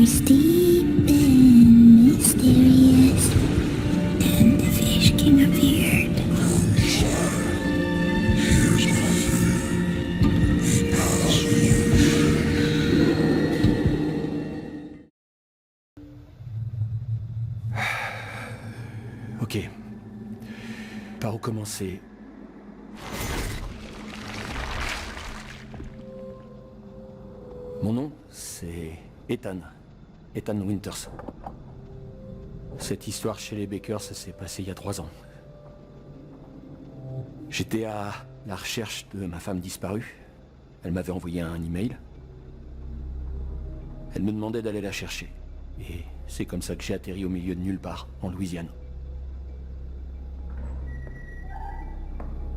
was deep and mysterious, and the fish king appeared. Ok. Par où commencer? Mon nom, c'est Ethan. Ethan Winters. Cette histoire chez les Baker, ça s'est passé il y a 3 ans. J'étais à la recherche de ma femme disparue. Elle m'avait envoyé un email. Elle me demandait d'aller la chercher. Et c'est comme ça que j'ai atterri au milieu de nulle part, en Louisiane.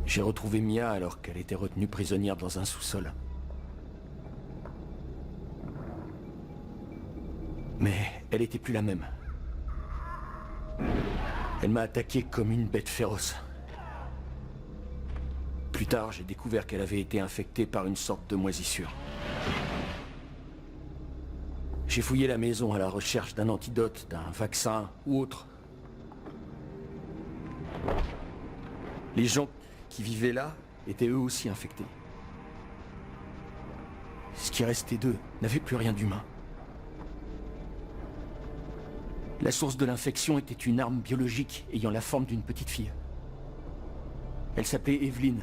J'ai retrouvé Mia alors qu'elle était retenue prisonnière dans un sous-sol. Mais elle était plus la même. Elle m'a attaqué comme une bête féroce. Plus tard, j'ai découvert qu'elle avait été infectée par une sorte de moisissure. J'ai fouillé la maison à la recherche d'un antidote, d'un vaccin ou autre. Les gens qui vivaient là étaient eux aussi infectés. Ce qui restait d'eux n'avait plus rien d'humain. La source de l'infection était une arme biologique ayant la forme d'une petite fille. Elle s'appelait Evelyn.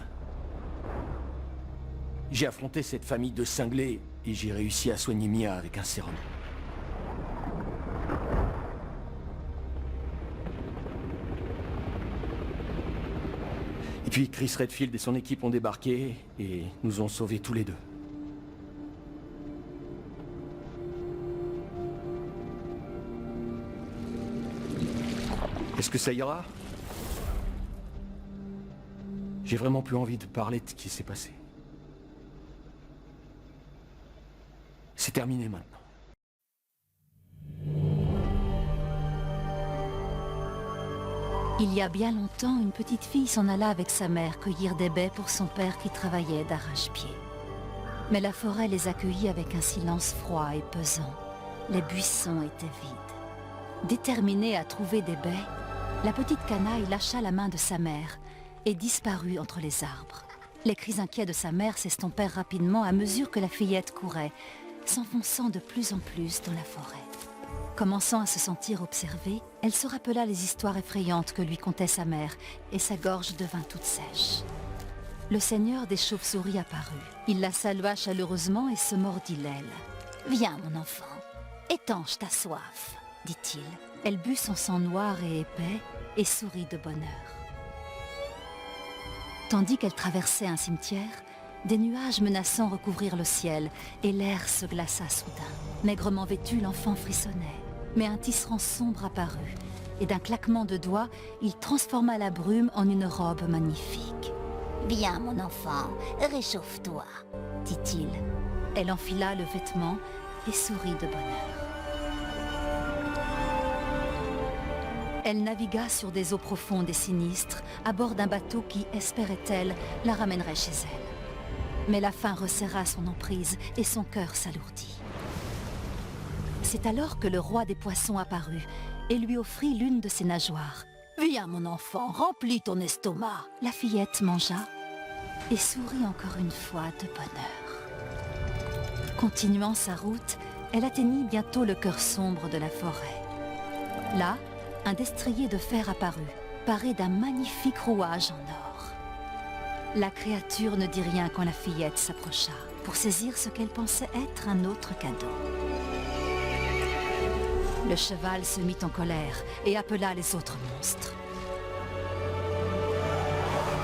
J'ai affronté cette famille de cinglés et j'ai réussi à soigner Mia avec un sérum. Et puis Chris Redfield et son équipe ont débarqué et nous ont sauvés tous les deux. Est-ce que ça ira? J'ai vraiment plus envie de parler de ce qui s'est passé. C'est terminé maintenant. Il y a bien longtemps, une petite fille s'en alla avec sa mère cueillir des baies pour son père qui travaillait d'arrache-pied. Mais la forêt les accueillit avec un silence froid et pesant. Les buissons étaient vides. Déterminée à trouver des baies, la petite canaille lâcha la main de sa mère et disparut entre les arbres. Les cris inquiets de sa mère s'estompèrent rapidement à mesure que la fillette courait, s'enfonçant de plus en plus dans la forêt. Commençant à se sentir observée, elle se rappela les histoires effrayantes que lui contait sa mère et sa gorge devint toute sèche. Le seigneur des chauves-souris apparut. Il la salua chaleureusement et se mordit l'aile. « Viens, mon enfant, étanche ta soif », dit-il. Elle but son sang noir et épais et sourit de bonheur. Tandis qu'elle traversait un cimetière, des nuages menaçants recouvrirent le ciel et l'air se glaça soudain. Maigrement vêtu, l'enfant frissonnait, mais un tisserand sombre apparut et d'un claquement de doigts, il transforma la brume en une robe magnifique. « Viens, mon enfant, réchauffe-toi », dit-il. Elle enfila le vêtement et sourit de bonheur. Elle navigua sur des eaux profondes et sinistres, à bord d'un bateau qui, espérait-elle, la ramènerait chez elle. Mais la faim resserra son emprise et son cœur s'alourdit. C'est alors que le roi des poissons apparut et lui offrit l'une de ses nageoires. « Viens, mon enfant, remplis ton estomac !» La fillette mangea et sourit encore une fois de bonheur. Continuant sa route, elle atteignit bientôt le cœur sombre de la forêt. Là, un destrier de fer apparut, paré d'un magnifique rouage en or. La créature ne dit rien quand la fillette s'approcha, pour saisir ce qu'elle pensait être un autre cadeau. Le cheval se mit en colère et appela les autres monstres.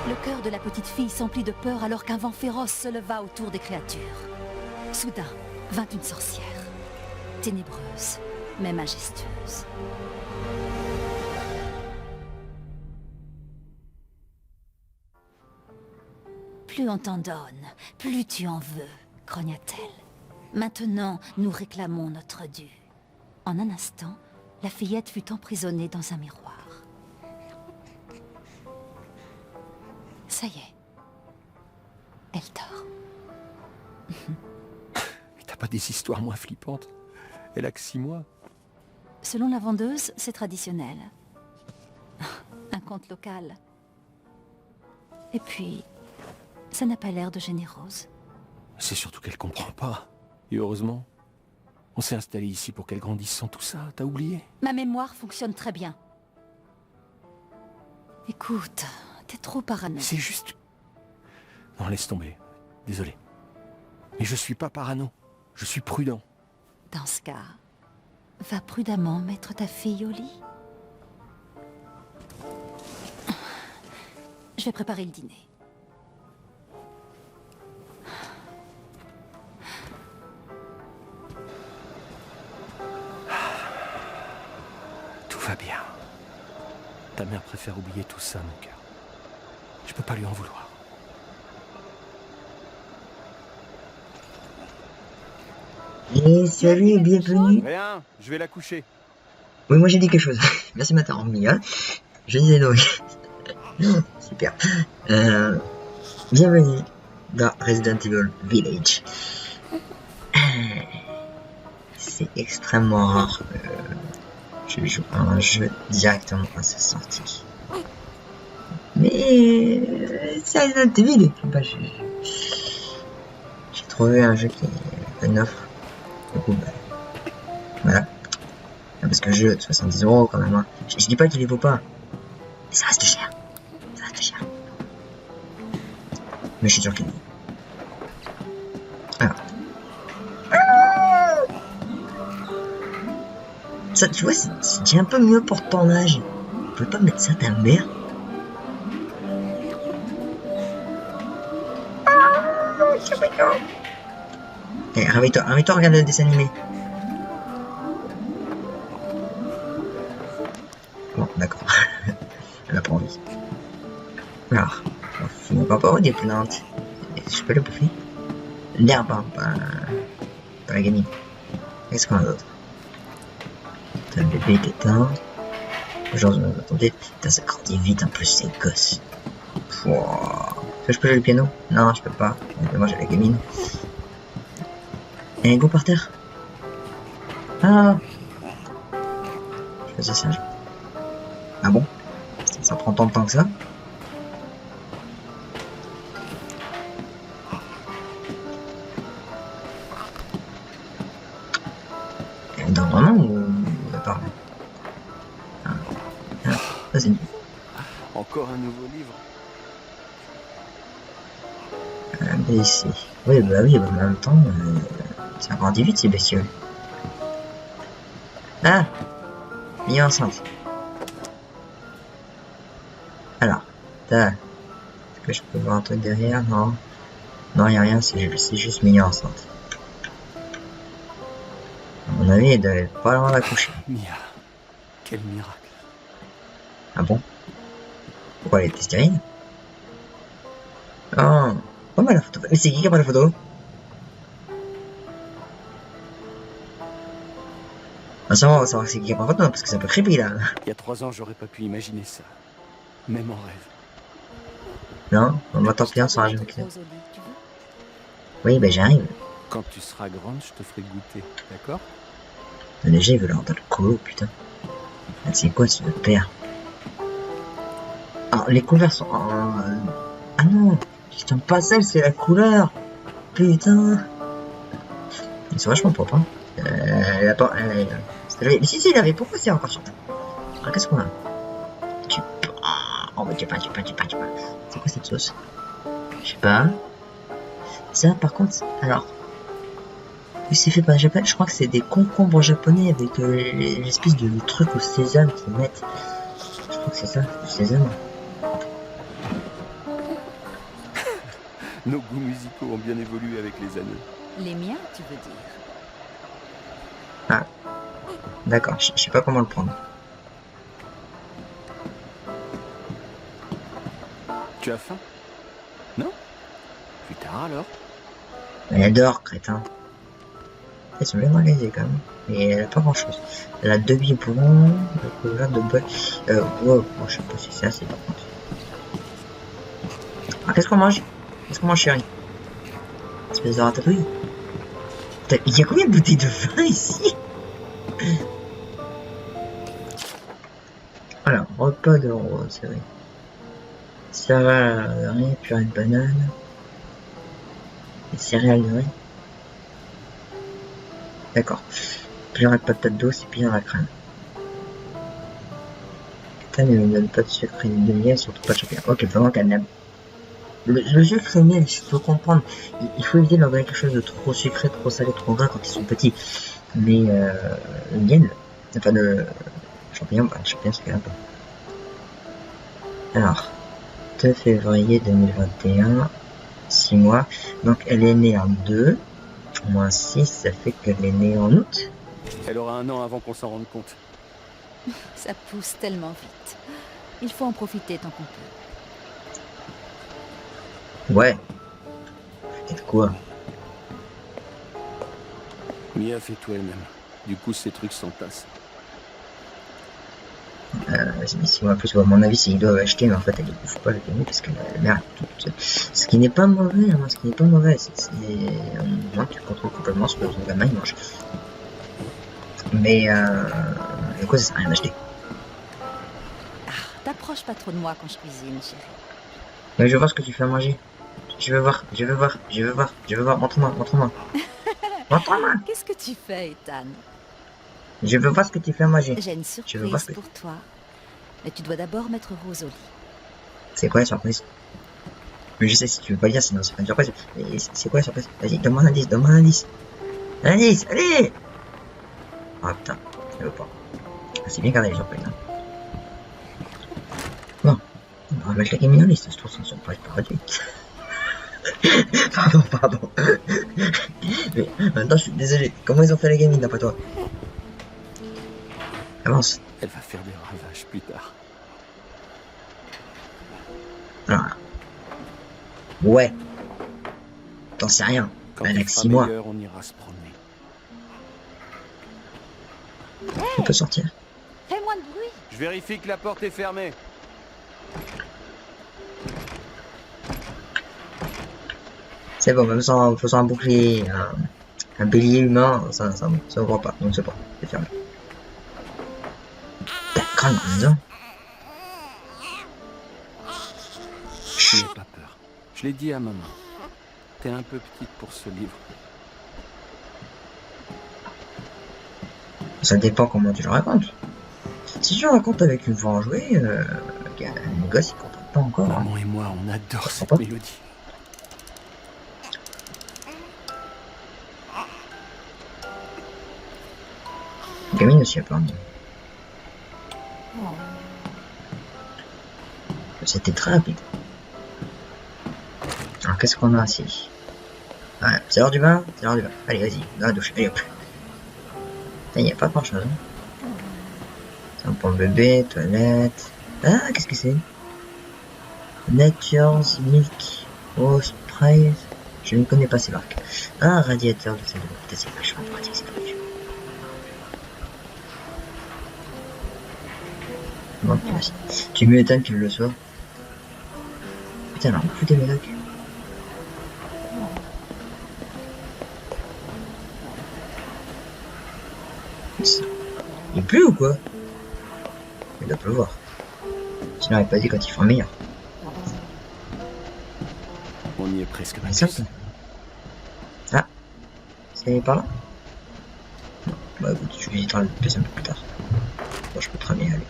Le cœur de la petite fille s'emplit de peur alors qu'un vent féroce se leva autour des créatures. Soudain vint une sorcière, ténébreuse mais majestueuse. Plus on t'en donne, plus tu en veux, grogna-t-elle. Maintenant, nous réclamons notre dû. En un instant, la fillette fut emprisonnée dans un miroir. Ça y est. Elle dort. Mais t'as pas des histoires moins flippantes? Elle a que 6 mois. Selon la vendeuse, c'est traditionnel. Un conte local. Et puis, ça n'a pas l'air de générose. C'est surtout qu'elle comprend pas. Et heureusement, on s'est installé ici pour qu'elle grandisse sans tout ça. T'as oublié? Ma mémoire fonctionne très bien. Écoute, t'es trop parano. C'est juste... Non, laisse tomber. Désolé. Mais je suis pas parano. Je suis prudent. Dans ce cas, va prudemment mettre ta fille au lit. Je vais préparer le dîner. Tout va bien. Ta mère préfère oublier tout ça, mon cœur. Je peux pas lui en vouloir. Et salut et bienvenue. Rien, je vais la coucher. Oui, moi j'ai dit quelque chose. Merci de m'avoir remis, hein. Je disais donc. Super. Bienvenue dans Resident Evil Village. C'est extrêmement rare que je joue à un jeu directement à sa sortie. Mais c'est Resident Evil. Bah, j'ai trouvé un jeu qui est une offre. Du coup, bah, voilà. Parce que le jeu de 70 € quand même. Hein. Je dis pas qu'il les vaut pas. Mais ça reste cher. Ça reste cher. Mais je suis sûr qu'il est. Alors. Ça, tu vois, c'est déjà un peu mieux pour ton âge. Tu peux pas mettre ça à ta mère. Eh, réveille-toi, regarde le dessin animé. Bon, d'accord. Elle a pas envie. Alors, on va pas avoir des plantes. Je peux le bouffer. L'herbe, hein, pas la gamine. Qu'est-ce qu'on a d'autre? T'as le bébé qui est éteint. Aujourd'hui, attendez, putain, ça grandit vite en plus, c'est gosse. Est-ce que je peux jouer le piano? Non, je peux pas. Moi, j'ai la gamine. Et go par terre. Ah. Je faisais ça. Ah bon? Ça prend tant de temps que ça? Dans vraiment ou pas? Ah. Vas-y. Encore un nouveau livre. Mais ici. Oui, bah oui, bah en même temps, ça grandit vite ces bestioles. Ah! Mis enceinte. Alors, est-ce que je peux voir un truc derrière? Non. Non, y'a rien, c'est juste mis enceinte. À mon avis, elle devait pas loin d'accoucher. Mia, quel miracle. Ah bon? Pourquoi elle était stérile? Oh, pas mal la photo. Mais c'est qui a pris la photo? Ah, ça, on va savoir c'est qui a pris la photo, parce que c'est un peu creepy là. Il y a 3 ans, j'aurais pas pu imaginer ça. Même en rêve. Non, on va tant pis, on s'en jamais. Oui, ben j'arrive. Quand tu seras grande, je te ferai goûter, d'accord? Le léger, il veut leur donner le colo, putain. C'est quoi ce père? Ah, les couleurs sont... Ah non, putain, pas celle, c'est la couleur. Putain. Ils sont vachement propres, hein. Elle a pas... Mais si, il avait... Pourquoi c'est encore sur... Ah, qu'est-ce qu'on a? Oh, mais tu pas. C'est quoi cette sauce? Je sais pas. Ça, par contre... Alors... Oui, c'est fait par Japon. Je crois que c'est des concombres japonais avec l'espèce de truc au sésame qu'ils mettent. Je crois que c'est ça, du sésame. Nos goûts musicaux ont bien évolué avec les années. Les miens, tu veux dire? Ah, d'accord, je sais pas comment le prendre. Tu as faim? Non? Plus tard alors? Elle dort, crétin. Elles sont bien organisées quand même. Mais elle a pas grand chose. Elle a 2 billes pour un, le couvert de bois. Wow, je sais pas si c'est assez par contre. Ah, qu'est-ce qu'on mange? Qu'est-ce qu'on mange, chérie? Espèce de ratatouille. Il y a combien de bouteilles de vin ici? Alors, repas de rose, c'est vrai. Céréales de riz, purée de banane. Et céréales de riz. D'accord. Purée de patate douce et puis à la crème. Putain, mais il ne donne pas de sucre et de miel, surtout pas de chocolat. Ok, vraiment qu'elle aime. Le sucre et le miel, il faut comprendre. Il faut éviter de leur donner quelque chose de trop sucré, trop salé, trop gras quand ils sont petits. Mais le miel, enfin le champignon, bah, le champignon c'est un peu. Alors, 2 février 2021, 6 mois. Donc elle est née en 2, moins 6, ça fait qu'elle est née en août. Elle aura 1 an avant qu'on s'en rende compte. Ça pousse tellement vite. Il faut en profiter tant qu'on peut. Ouais. Et de quoi? Mia fait tout elle-même. Du coup, ces trucs s'entassent. Si moi plus, à mon avis, c'est qu'ils doivent acheter, mais en fait, elle ne bouffe pas le gaming parce que la mère est toute seule. Ce qui n'est pas mauvais, hein, ce qui n'est pas mauvais, c'est moi tu contrôles complètement ce que ton gamin il mange. Mais du coup, ça sert à rien d'acheter. Ah, t'approches pas trop de moi quand je cuisine, chérie. Mais je veux voir ce que tu fais à manger. Je veux voir, je veux voir, je veux voir, je veux voir, montre-moi, montre-moi. Montre-moi. Qu'est-ce que tu fais, Ethan? Je veux voir ce que tu fais à manger. J'ai une Je veux voir surprise pour toi. Mais tu dois d'abord mettre Rose au lit. C'est quoi la surprise? Mais je sais, si tu veux pas le dire, sinon c'est pas une surprise. Mais c'est quoi la surprise? Vas-y, donne-moi un indice, donne-moi un indice. Un indice, allez! Ah putain, je veux pas. C'est bien gardé les surprises. Hein. Bon, on va mettre la gamine en liste, je trouve que ça ne sont pas gratuites. Pardon. Mais en même temps, je suis désolé. Comment ils ont fait la gamine d'après toi? Avance. Elle va faire des ravages plus tard. Alors. Ouais. T'en sais rien. Quand Elle a il que fera 6 mois. meilleur, on ira se promener. On peut sortir. Fais moins de bruit. Je vérifie que la porte est fermée. C'est bon, même sans un bouclier, un bélier humain, ça ouvre pas. Donc c'est bon, c'est fermé. T'as crâne dans la maison. Je n'ai pas peur. Je l'ai dit à maman. T'es un peu petite pour ce livre. Ça dépend comment tu le racontes. Si tu le racontes avec une voix enjouée, le gosse il comprend pas encore. Hein. Maman et moi, on adore cette pas. mélodie. La gamine aussi a peur. C'était très rapide. Alors qu'est-ce qu'on a ici? Ouais, c'est l'heure du bain? C'est l'heure du bain. Allez, vas-y, dans la douche, allez hop. Il n'y a pas grand chose. Hein. C'est un pour le bébé, toilette. Ah, qu'est-ce que c'est? Nature's Milk Rose Prize. Je ne connais pas ces marques. Un radiateur de salle de bain. Peut-être c'est vachement pratique, c'est pratique. Bon, vas-y. Tu m'étonnes qu'il le soit. Putain, alors, plus des médocs. Il pleut ou quoi? Il doit pleuvoir. Sinon, il n'est pas dit quand il fera meilleur. On y est presque. Ah, c'est par là? Non. Bah écoute, tu visiteras le PC un peu plus tard. Bon, je peux très bien y aller.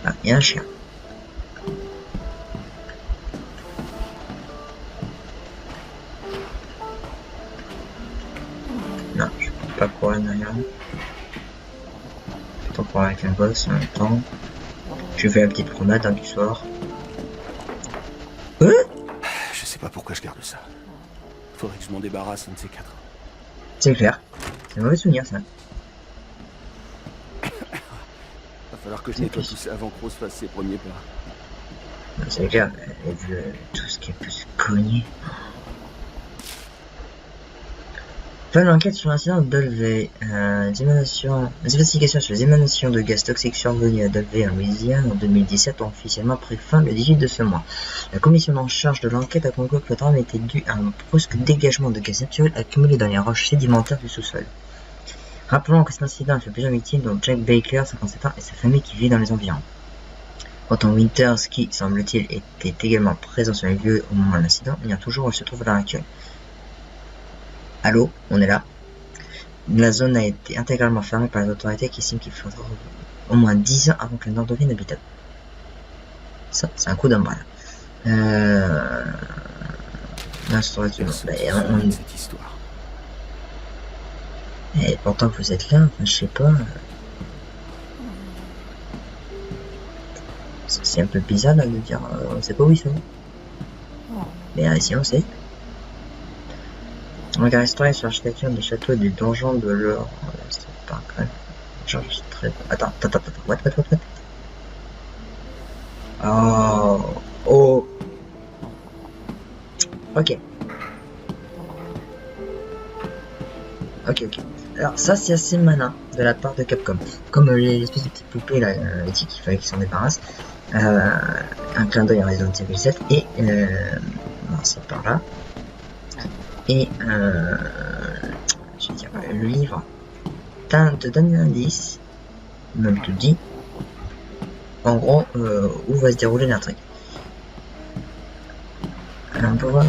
Ah, il y a un chien. Non, je peux pas courir derrière. Peut-être courir avec un boss en même temps. Je fais la petite promenade hein, du soir. Je sais pas pourquoi je garde ça. Faudrait que je m'en débarrasse un de ces 4. C'est clair. C'est un mauvais souvenir ça. Va falloir que je nettoie tout ça avant que Rose fasse ses premiers pas. C'est clair, elle a vu tout ce qui peut se cogner. Fait une enquête sur l'incident de Dolvey. Les investigations sur les émanations de gaz toxiques survenues à Dolvey en Louisiane en 2017 ont officiellement pris fin le 18 de ce mois. La commission en charge de l'enquête a conclu que le drame était dû à un brusque dégagement de gaz naturel accumulé dans les roches sédimentaires du sous-sol. Rappelons que cet incident a fait plusieurs victimes, dont Jack Baker, 57 ans, et sa famille qui vit dans les environs. Quant Winters, qui, semble-t-il, était également présent sur les lieux au moment de l'incident, il y a toujours où il se trouve à l'heure actuelle. Allô, on est là. La zone a été intégralement fermée par les autorités qui estiment qu'il faudra au moins 10 ans avant qu'elle n'en devienne habitable. Ça, c'est un coup d'ombrelle. Cette histoire. Et pourtant vous êtes là, enfin, je sais pas. C'est un peu bizarre là de dire on sait pas où ils sont. Mais si on sait. On regarde l'histoire sur l'architecture du château et du donjon de l'or. C'est pas grave. Genre, c'est très... Attends. What? Oh. Ok. Alors ça c'est assez malin de la part de Capcom. Comme l'espèce de petites poupées là, qu'il fallait qu'ils s'en débarrassent. Un clin d'œil à Resident Evil 7 et c'est par là. Et je vais dire le livre te donne un indice, même te dit en gros où va se dérouler l'intrigue. Alors on peut voir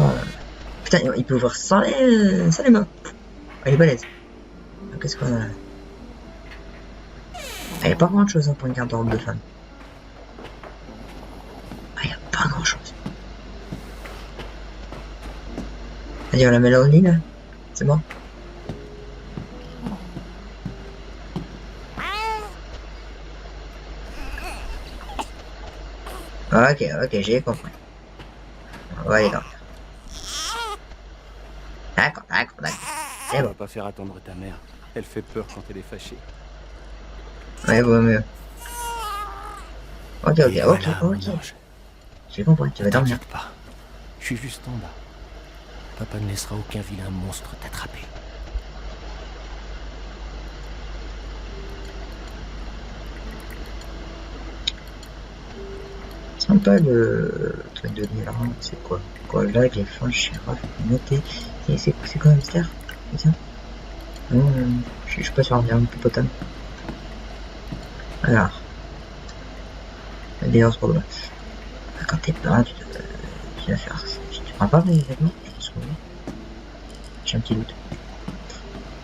putain il peut voir sans les mains. Elle est balèze. Qu'est-ce qu'on a là? Il n'y a pas grand chose pour une garde-robe de femme. Il n'y a pas grand chose. Allez, on la met là au lit là. C'est bon. Ok, j'ai compris. On va aller dormir. D'accord. On va pas faire attendre ta mère. Elle fait peur quand elle est fâchée. Ouais, vaut mieux. Ok. J'ai compris, tu vas dormir. T'inquiète pas. Je suis juste en bas. Papa ne laissera aucun vilain monstre t'attraper. Sympa le truc de lire, hein. C'est quoi là, les fins, shérif, noté. C'est quoi un mystère? C'est ça? Non, je suis pas sûr, on dirait un hippopotame. Alors. D'ailleurs, c'est pas bon. Quand t'es pas, tu vas faire. Tu prends pas mes vêtements? J'ai un petit doute.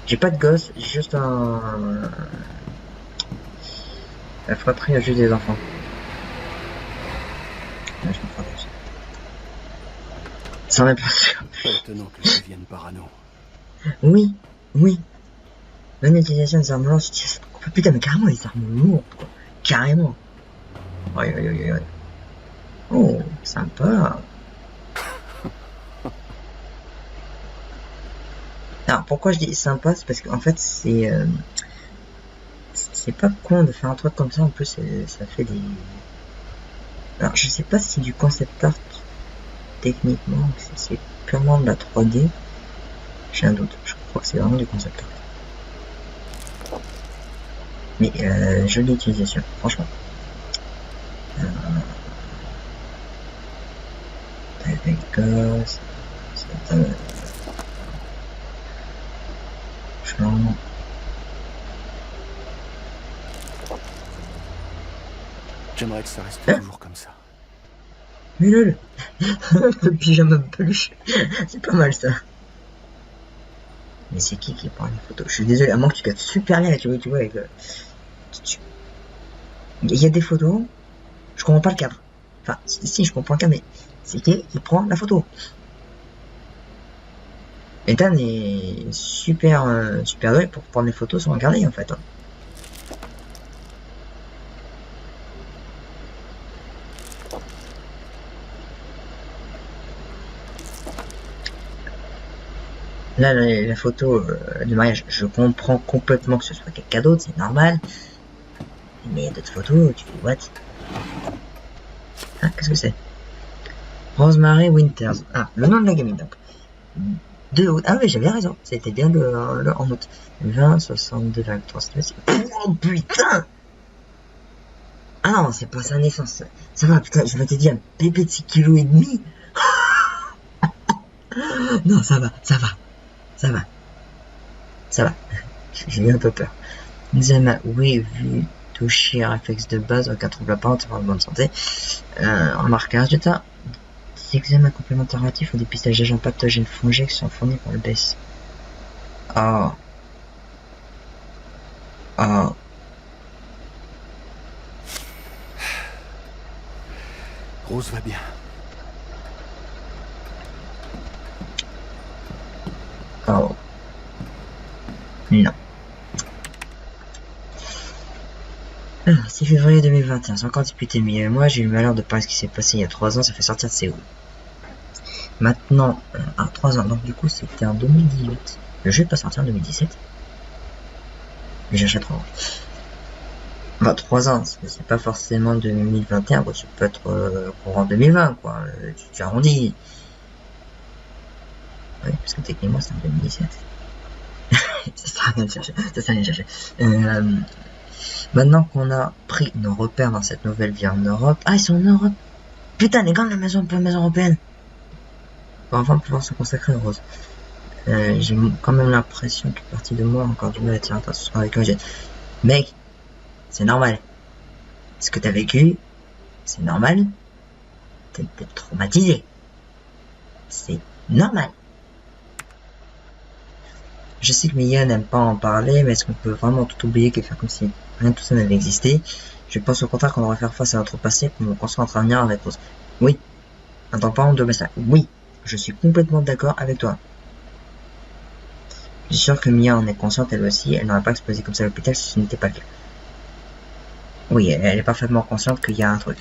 J'ai pas de gosse, j'ai juste un. La fratrie a juste des enfants. Ouais, je me crois plus. Ça m'est pas sûr. Pas étonnant que je devienne parano. Oui. L'utilisation des armes lourdes, putain, mais carrément les armes lourdes, quoi. Carrément. Ouais. Oh, sympa. Alors, pourquoi je dis sympa, c'est parce qu'en fait, c'est pas con de faire un truc comme ça, en plus, ça fait des... Alors, je sais pas si c'est du concept art, techniquement, c'est purement de la 3D. J'ai un doute, je crois que c'est vraiment du concept art. Mais, jolie utilisation, franchement. Gosse, J'aimerais que ça reste toujours comme ça. Mais lol. Le pyjama peluche. C'est pas mal ça. Mais c'est qui prend les photos? Je suis désolé, à moins que tu captes super bien, tu vois avec le... Il y a des photos, je comprends pas le cadre. Enfin, si je comprends le cadre, mais c'est qui prend la photo? Ethan est super doué pour prendre des photos sans regarder en fait. Là, la photo du mariage, je comprends complètement que ce soit quelqu'un d'autre, c'est normal. Mais il y a d'autres photos, tu fais what? Ah, qu'est-ce que c'est? Rosemary Winters. Ah, le nom de la gamine donc. 2 août. Ah oui, j'avais raison. C'était bien en août. 20, 62, 23 cm. Oh putain! Ah non, c'est pas sa naissance. Ça va, putain, je m'étais dit un bébé de 6,5 kg. Non, ça va. J'ai eu un peu peur. Examen, oui, vu, toucher, réflexe de base, aucun trouble apparent, en bonne santé. Remarquage d'état. Des examens complémentaires relatifs au dépistage d'agents pathogènes fongiques sont fournis par le BES. Oh. Rose va bien. Oh. Non. 6 février 2021, c'est encore disputé, mais moi j'ai eu le malheur de parler de ce qui s'est passé il y a 3 ans, ça fait sortir de Séoul. Maintenant, 3 ans, donc du coup c'était en 2018. Le jeu est pas sorti en 2017. Mais j'achète 3 ans. Bah 3 ans, c'est pas forcément 2021, bon, ça peut être courant 2020, quoi. Tu arrondis. Oui, parce que techniquement c'est en 2017. Ça sert à rien de chercher. Maintenant qu'on a pris nos repères dans cette nouvelle vie en Europe... Ah, ils sont en Europe. Putain, les gars de la maison européenne. On va enfin pouvoir se consacrer aux roses. J'ai quand même l'impression qu'une partie de moi a encore du mal à tirer attention avec un jet. Mec, c'est normal. Ce que t'as vécu, c'est normal. T'es peut-être traumatisé. C'est normal. Je sais que Mia n'aime pas en parler, mais est-ce qu'on peut vraiment tout oublier et faire comme si rien de tout ça n'avait existé? Je pense au contraire qu'on devrait faire face à notre passé pour nous construire notre avenir avec Rose. Oui. Attends pas, on doit mettre ça. Oui. Je suis complètement d'accord avec toi. Je suis sûr que Mia en est consciente elle aussi, elle n'aurait pas explosé comme ça à l'hôpital si ce n'était pas le cas. Oui, elle est parfaitement consciente qu'il y a un truc.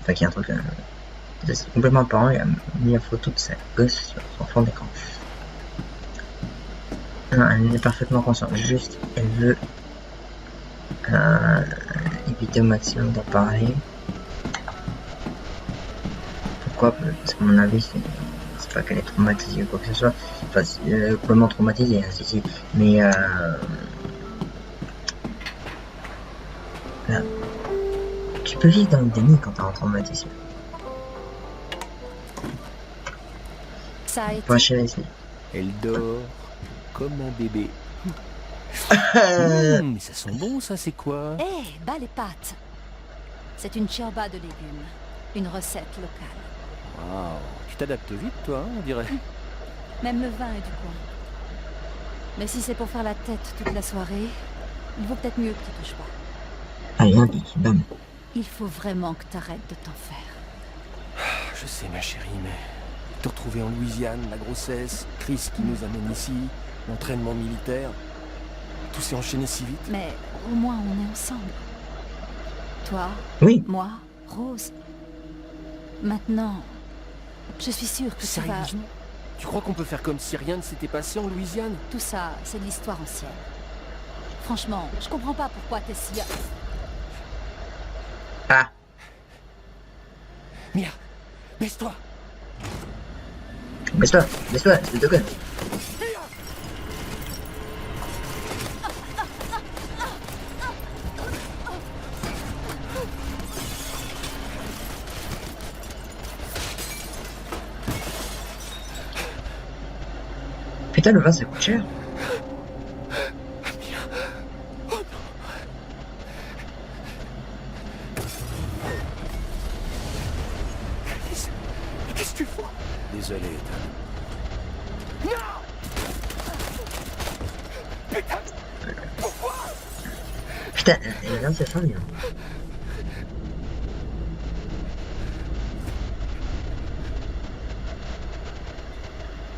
Enfin, qu'il y a un truc... c'est complètement apparent, il a mis la photo de sa gosse sur son fond d'écran. Non, elle est parfaitement consciente, juste elle veut éviter au maximum d'en parler. Pourquoi? Parce qu'à mon avis, c'est pas qu'elle est traumatisée ou quoi que ce soit. Enfin, complètement traumatisée, hein, si. Mais là, tu peux vivre dans le déni quand t'as un traumatisme. Ça a été... Pas chez Leslie. Elle dort comme un bébé. Mais ça sent bon, ça, c'est quoi? Eh, bas les pâtes. C'est une ciorba de légumes. Une recette locale. Waouh, tu t'adaptes vite, toi, hein, on dirait. Même le vin est du coin. Mais si c'est pour faire la tête toute la soirée, il vaut peut-être mieux que tu touches pas. Allez, un pic, bam. Il faut vraiment que t'arrêtes de t'en faire. Je sais, ma chérie, mais te retrouver en Louisiane, la grossesse, Chris qui nous amène ici, l'entraînement militaire, tout s'est enchaîné si vite. Mais au moins on est ensemble. Toi, Oui. moi, Rose. Maintenant, je suis sûre que ça va... Sérieusement? Tu crois qu'on peut faire comme si rien ne s'était passé en Louisiane? Tout ça, c'est de l'histoire ancienne. Franchement, je comprends pas pourquoi t'es si... Ah. Mia, baisse-toi. Baisse-toi, espèce de conne. Putain, le vin ça coûte cher. Qu'est-ce que tu fais? Désolé, Ethan. Non! Putain! Pourquoi? Putain, le vin ça sent bien.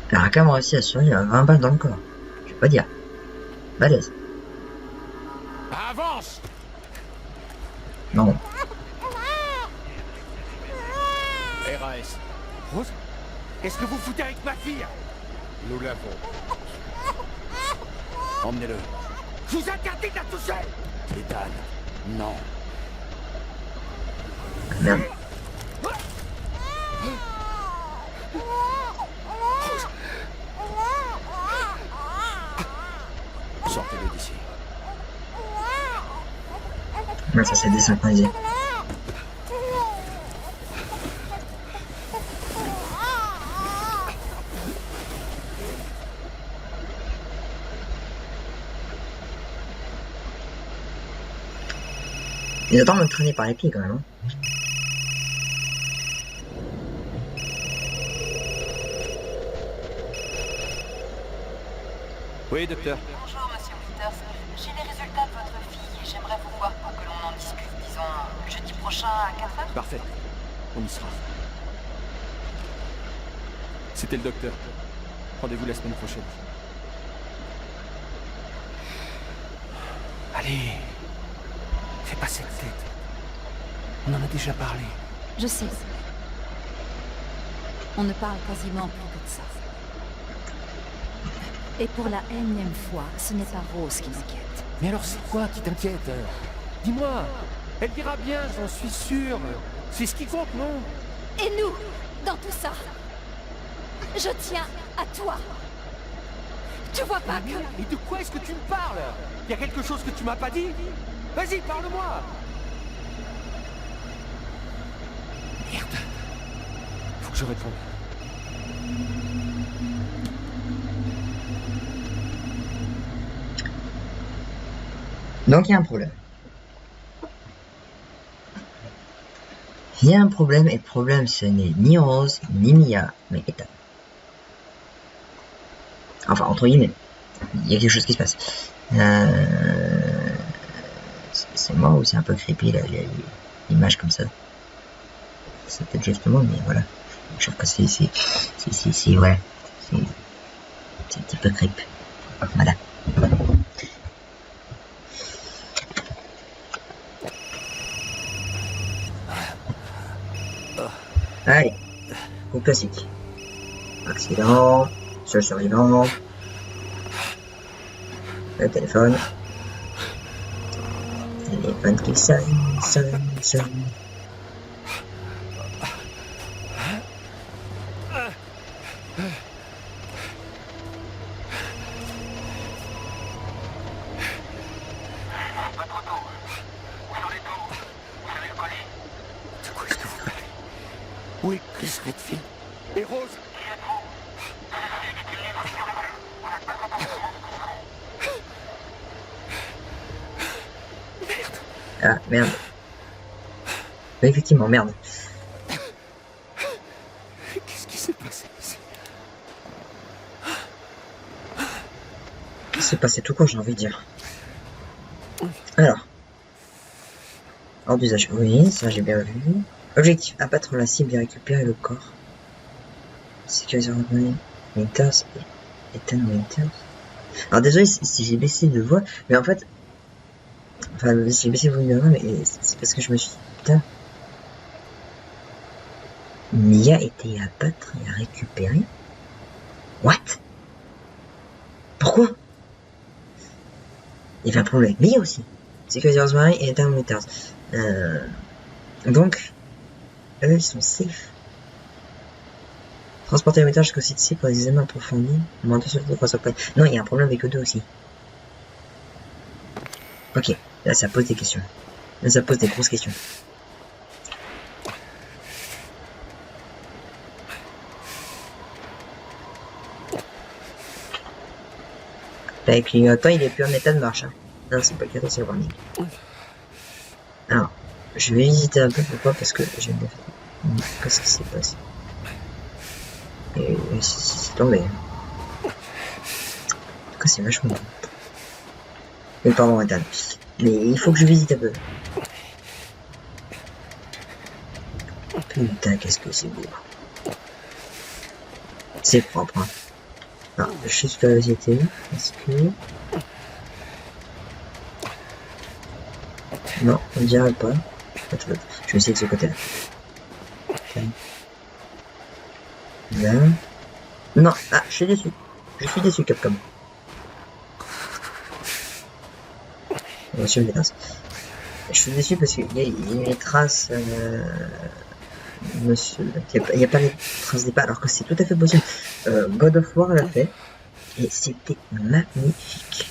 Elle a quand même réussi à survivre à 20 balles dans le corps. Je vais pas dire. Balèze. Avance! Non. RAS. Rose? Qu'est-ce que vous foutez avec ma fille? Nous l'avons. Emmenez-le. Je vous interdis de la toucher! Ethan, non. Merde. Sortez-le d'ici. Ouais, ça c'est désynchronisé. Ils attendent de me traîner par les pieds quand même. Hein. Oui, docteur. Bonjour, monsieur Winters. J'ai les résultats de votre fille et j'aimerais vous voir pour que l'on en discute, disons, jeudi prochain à 4h. Parfait. On y sera. C'était le docteur. Rendez-vous la semaine prochaine. Allez. Fais pas cette tête. On en a déjà parlé. Je sais. On ne parle quasiment plus que de ça. Et pour la énième fois, ce n'est pas Rose qui m'inquiète. Mais alors c'est quoi qui t'inquiète? Dis-moi. Elle ira bien, j'en suis sûr. C'est ce qui compte, non? Et nous, dans tout ça, je tiens à toi. Tu vois pas que... Mais de quoi est-ce que tu me parles? Il y a quelque chose que tu m'as pas dit? Vas-y, parle-moi. Merde. Faut que je réponde. Donc il y a un problème. Il y a un problème, et le problème ce n'est ni Rose, ni Mia, mais Ethan. Enfin, entre guillemets. Il y a quelque chose qui se passe. C'est moi ou c'est un peu creepy là, l'image comme ça. C'est peut-être juste moi, mais voilà. Je trouve que c'est ouais. C'est un petit peu creep. Voilà. Allez, coup classique. Accident, seul survivant. Le téléphone. Téléphone qui sonne. Où est Chris Redfield? Et Rose? Ah, merde. Oui, effectivement, merde. Qu'est-ce qui s'est passé ici? Il s'est passé tout quoi, j'ai envie de dire. Alors. Hors d'usage. Oui, ça j'ai bien vu. Objectif, abattre la cible et récupérer le corps. Sécuriser Winters et Ethan Winters. Alors désolé si j'ai baissé de voix, mais en fait... Enfin, j'ai baissé le volume de voix, mais c'est parce que je me suis dit, putain... Mia était à battre et à récupérer. What? Pourquoi? Il y avait un problème avec Mia aussi. Sécuriser Rosemary et Ethan Winters. Donc... Eux, ils sont safe. Transporter le métal jusqu'au site C pour des examens approfondis. Moins de sauvegarde de près. Non, il y a un problème avec eux deux aussi. Ok, là ça pose des questions. Là ça pose des grosses questions. Le clignotant, il est plus en état de marche. Hein. Non, c'est pas le cas, c'est le warning. Alors, je vais visiter un peu pourquoi, parce que j'ai bien fait. Qu'est-ce qui s'est passé? Et c'est tombé. En tout cas, c'est vachement bon. Mais pardon, Ethan. Mais il faut que je visite un peu. Putain, qu'est-ce que c'est beau. C'est propre, hein. Alors, juste curiosité. Est-ce que... Non, on dirait pas. Attends, je vais essayer de ce côté-là. Okay. Là. Non, ah, je suis déçu. Je suis déçu, Capcom. Monsieur les traces. Je suis déçu parce qu'il y a les traces. Monsieur. Il n'y a pas les traces des pas, alors que c'est tout à fait possible. God of War l'a fait. Et c'était magnifique.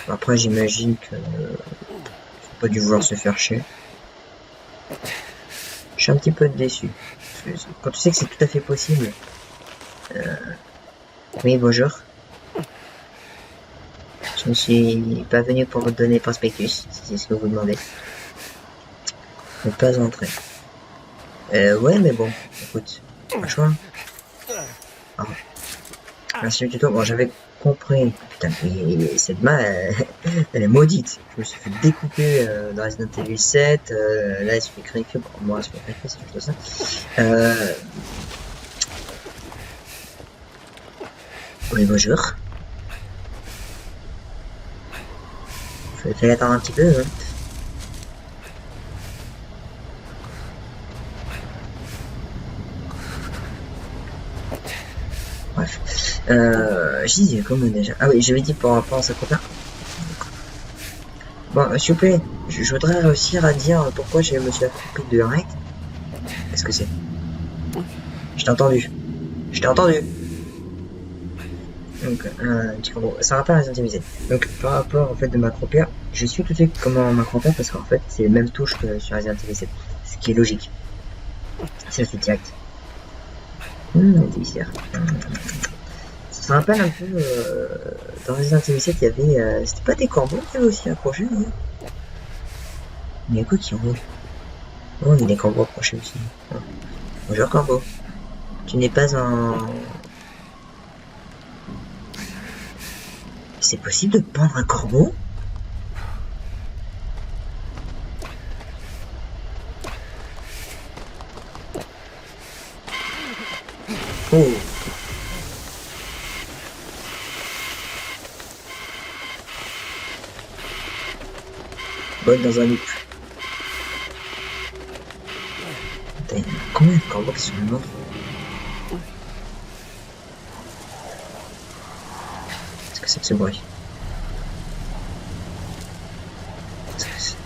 Après, j'imagine que faut pas dû vouloir se faire chier. Je suis un petit peu déçu. Quand tu sais que c'est tout à fait possible. Oui, bonjour. Je ne suis pas venu pour vous donner prospectus, si c'est ce que vous demandez. Ne pas entrer. Ouais, mais bon, écoute, pas le choix. Ah. Merci du tuto. Bon, j'avais compris. Putain, mais cette main, elle est maudite. Je me suis fait découper dans Resident Evil 7. Là, elle se fait criniquer. Bon, moi, elle se fait criniquer, c'est plutôt ça. Oui, bonjour. Fallait attendre un petit peu, hein. Bref. Je disais comment déjà. Ah oui, j'avais dit pour rapport à sa copain. Bon, s'il vous plaît, je voudrais réussir à dire pourquoi je me suis accroupi de direct. Qu'est-ce que c'est? Je t'ai entendu. Je t'ai entendu. Donc, petit combo. Ça rappelle Resident Evil 7. Donc, par rapport au fait de m'accroupir, je suis tout de suite comment m'accroupir parce qu'en fait, c'est les mêmes touches que sur Resident Evil 7. Ce qui est logique. C'est la suite directe. Délicieux. Ça rappelle un peu dans Resident Evil 7, il y avait. C'était pas des corbeaux qui avaient aussi accroché, hein. Mais écoute, qui roule. Oh, il y a des corbeaux accrochés aussi. Oh. Bonjour corbeau. Tu n'es pas un. C'est possible de pendre un corbeau? Oh. Bonne dans un loop. Putain, il y a combien de corbeaux qui sont morts? Qu'est-ce que c'est que ce bruit? Qu'est-ce que c'est?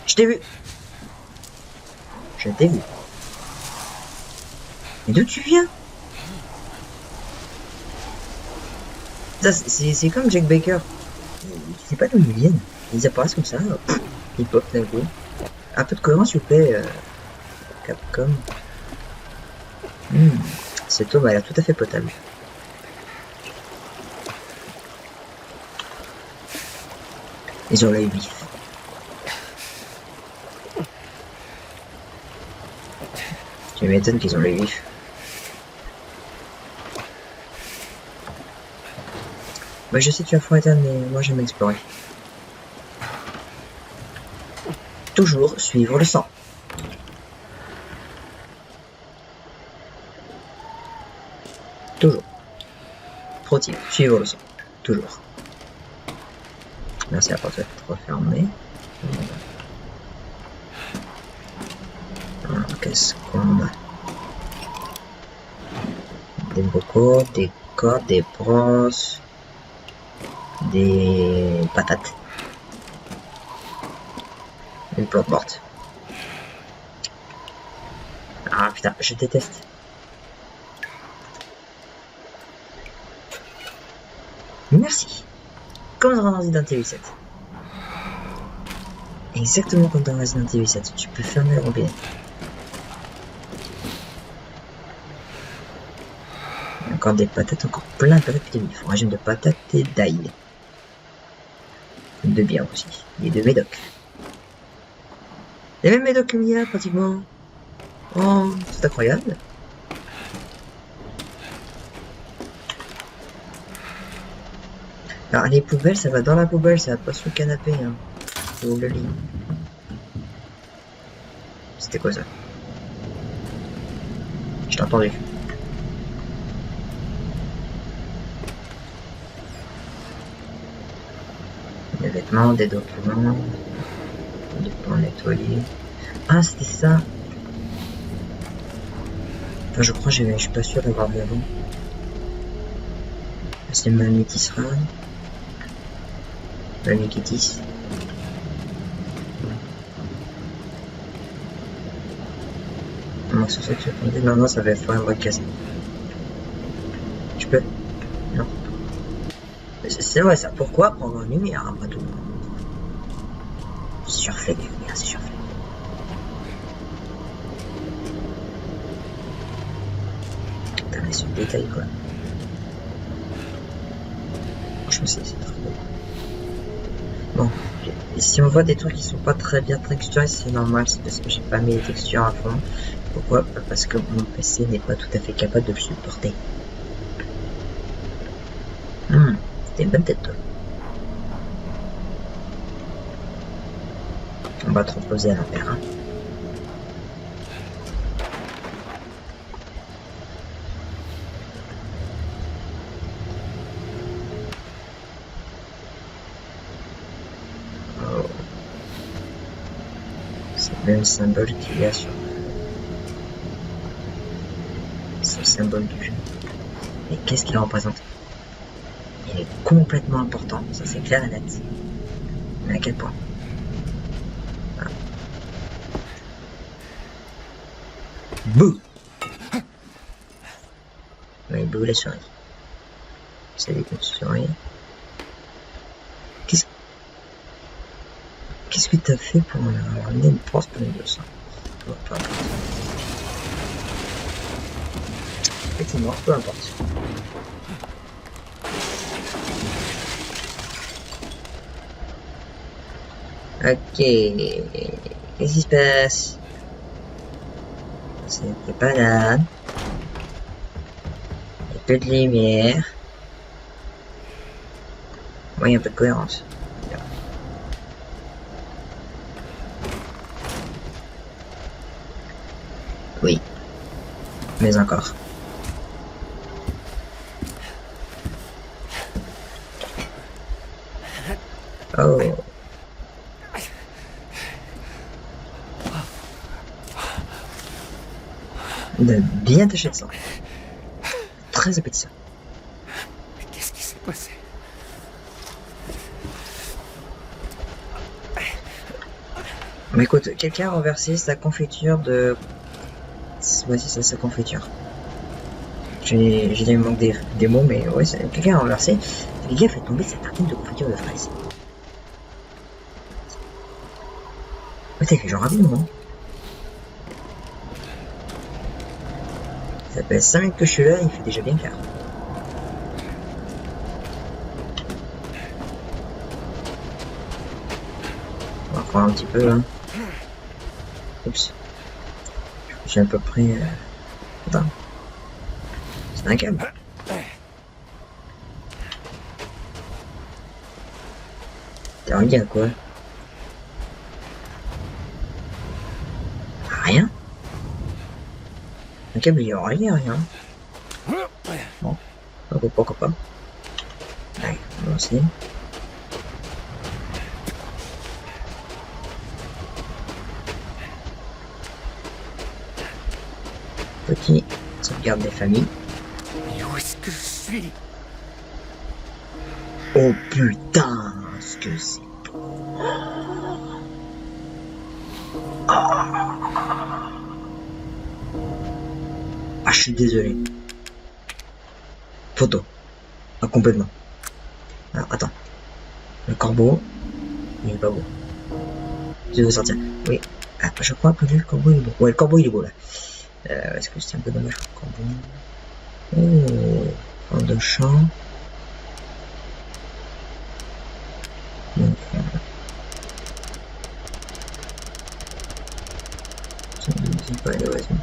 Je t'ai vu! Je t'ai vu. Mais d'où tu viens? Ça, c'est comme Jack Baker. Tu sais pas d'où ils viennent. Ils apparaissent comme ça. Ils pop d'un coup. Un peu de cohérence, s'il vous plaît. Capcom. Cette eau m'a l'air tout à fait potable. Ils ont l'œil vif. Tu m'étonnes qu'ils ont l'œil vif. Bah je sais que tu as froid éteint, mais moi j'aime explorer. Toujours suivre le sang. Toujours. Pro tip, suivre le sang. Toujours. Merci, la porte va être refermée. Qu'est-ce qu'on a? Des bocaux, des cordes, des brosses, des patates. Une plante morte. Ah putain, je déteste. Merci. Comme dans Resident Evil 7. Exactement comme dans Resident Evil 7. Tu peux fermer le robinet. Encore des patates, encore plein de patates. Il faut un régime de patates et d'ail. De bière aussi. Et de médoc. Les mêmes médocs que Mia, pratiquement. Oh, c'est incroyable. Alors, les poubelles, ça va dans la poubelle, ça va pas sur le canapé, hein. Ou le lit. C'était quoi ça? Je t'ai entendu. Des vêtements, des documents, des plans nettoyés. Ah, c'était ça. Enfin, je crois, je suis pas sûr d'avoir vu avant. C'est ma métissera. La méquitis. Non, c'est ça que tu as. Non, non, ça va faire un bras de casse. Tu peux? Non. C'est vrai ça, pourquoi prendre une lumière après tout? Surfait les lumières, c'est surfait. Putain mais ce détail quoi. Franchement c'est très beau. Bon, et si on voit des trucs qui sont pas très bien texturés, c'est normal, c'est parce que j'ai pas mis les textures à fond. Pourquoi? Parce que mon PC n'est pas tout à fait capable de le supporter. C'était une bonne tête toi. On va transposer à l'envers. Hein. Oh. C'est le même symbole qu'il y a sur ce symbole du jeu. Et qu'est-ce qu'il représente? Il est complètement important, ça c'est clair et net. Mais à quel point? Bouh! Mais bouh la souris. C'est des coups de souris. Qu'est-ce que t'as fait pour ramener une proche pour une 200? Peu importe. Effectivement, peu importe. Ok. Qu'est-ce qui se passe? C'était pas là. Il y a peu de lumière. Ouais, il y a un peu de cohérence. Oui. Mais encore. Oh. De bien tacher de sang. Très appétissant. Mais qu'est-ce qui s'est passé? Mais écoute, quelqu'un a renversé sa confiture de... Ouais, c'est ça, sa confiture. J'ai dit il me manque des mots, mais ouais, quelqu'un a renversé. Quelqu'un a fait tomber cette tartine de confiture de fraises. Ouais, t'as fait genre rapidement. Ça fait 5 minutes que je suis là, il fait déjà bien clair. On va prendre un petit peu, hein. Oups. J'ai à peu près... Attends. C'est un câble. T'as rien à quoi? Rien? Un câble, il y aura rien. Bon. Donc, pourquoi pas? Allez, on va essayer. Petit sauvegarde des familles. Mais où est-ce que je suis? Oh putain, ce que c'est beau. Ah, je suis désolé. Photo. Ah, complètement. Alors, attends. Le corbeau, il est pas beau. Je vais sortir. Oui. Ah, je crois que le corbeau il est beau. Ouais, le corbeau il est beau là. Est-ce que c'est un peu dommage pour le corbeau? Oh, fin de champ. Donc, ça ne dit pas les raisons.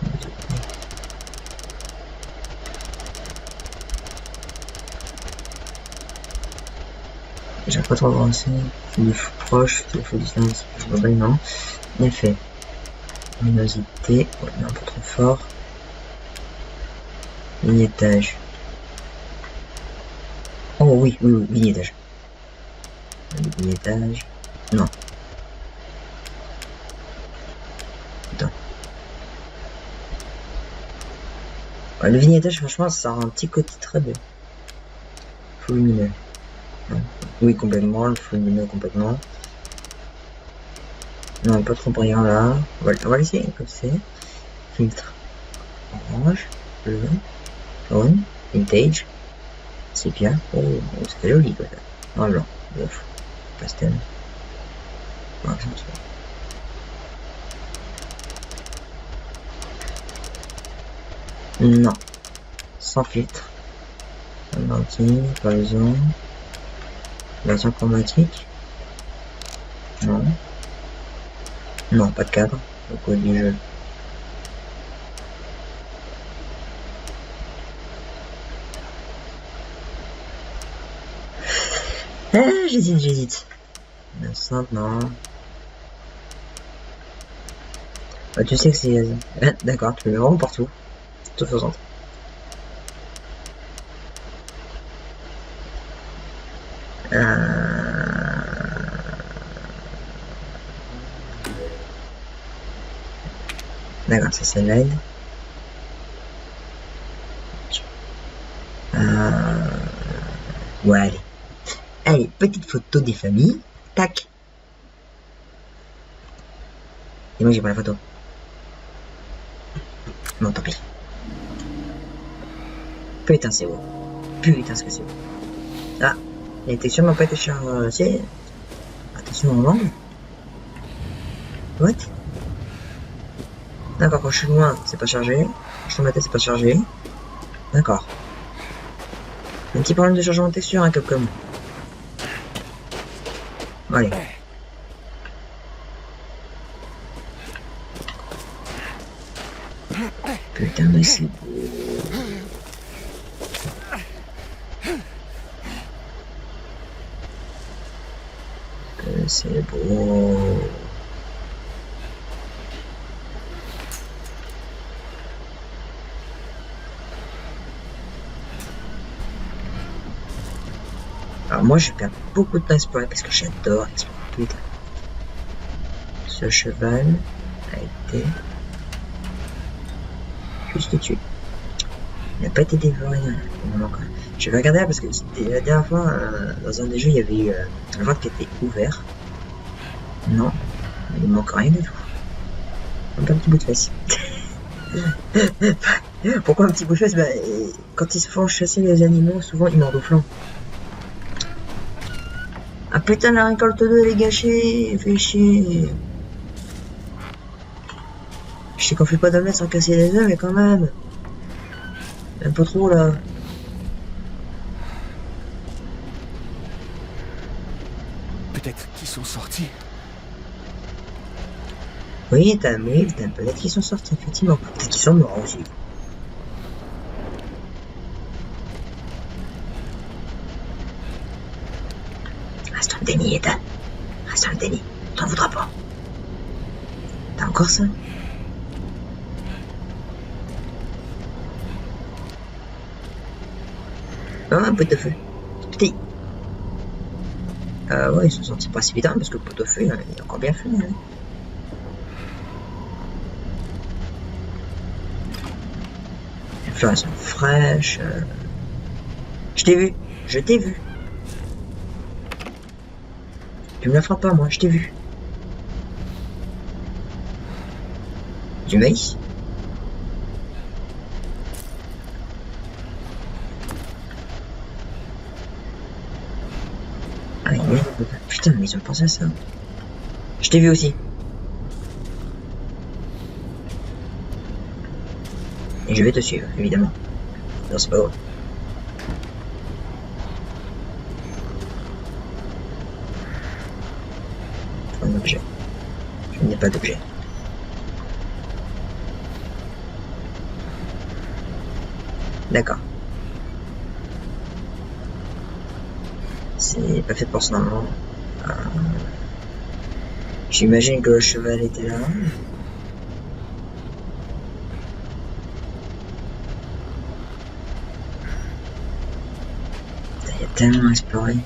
J'ai pas trop avancé. C'est du proche, c'est du distance. Je vois bien, non. En effet. Luminosité, ouais, mais un peu trop fort. Vignettage. Oh oui, vignettage. Vignettage. Non. Attends. Ouais, le vignettage, franchement, ça a un petit côté très beau. Full lumineux. Non. Oui, complètement, le full lumineux complètement. Non, pas trop brillant là. On va l'essayer comme c'est. Filtre. Orange, bleu, jaune, vintage. Sépia. Oh, c'était joli quoi. En blanc. Ouf. Pastel. Ouais, ça, non. Sans filtre. Lentille, horizon. Version chromatique. Non. Non, pas de cadre. Le code du jeu. J'hésite. Simple, non. Bah, tu sais que c'est... d'accord, tu le mets vraiment partout. Tout faisant. D'accord, ça c'est l'aide. Ouais, allez. Allez, petite photo des familles. Tac. Et moi j'ai pas la photo. Non, tant pis. Putain, c'est beau. Putain, ce que c'est beau. Ah, les textures n'ont pas été chargées. Attention en langue. What? D'accord, quand je suis loin, c'est pas chargé. Quand je suis dans ma tête, c'est pas chargé. D'accord. Un petit problème de chargement de texture, hein, Capcom. Allez. Putain, mais c'est beau. C'est beau. Alors moi je perds beaucoup de temps à explorer parce que j'adore explorer. Putain. Ce cheval a été juste tué. Il n'a pas été dévoré. Je vais regarder parce que la dernière fois dans un des jeux il y avait eu un ventre qui était ouvert. Non, il manque rien du tout. Un petit bout de fesse. Pourquoi un petit bout de fesse? Bah, quand ils se font chasser les animaux, souvent ils mordent au flanc. Ah putain, la récolte 2 elle est gâchée, fait chier. Je sais qu'on fait pas d'omelette sans casser les œufs, mais quand même. Un peu trop là. Peut-être qu'ils sont sortis. Oui, t'as peut-être qu'ils sont sortis, effectivement. Peut-être qu'ils sont morts aussi. Reste dans le déni, Ethan. Reste dans le déni. T'en voudras pas. T'as encore ça? Ah, un pot de feu. Petit. Ouais, ils sont sortis précipitamment parce que le pot de feu, il est encore bien fait. Hein. Les fleurs, elles sont fraîches. Je t'ai vu. Je t'ai vu. Tu me la feras pas, moi. Je t'ai vu. Du maïs. Ah, putain, mais ils ont pensé à ça. Je t'ai vu aussi. Et je vais te suivre, évidemment. Non, c'est pas vrai. Un objet. Je n'ai pas d'objet. D'accord. C'est pas fait pour ça, non. J'imagine que le cheval était là. Il y a tellement à explorer.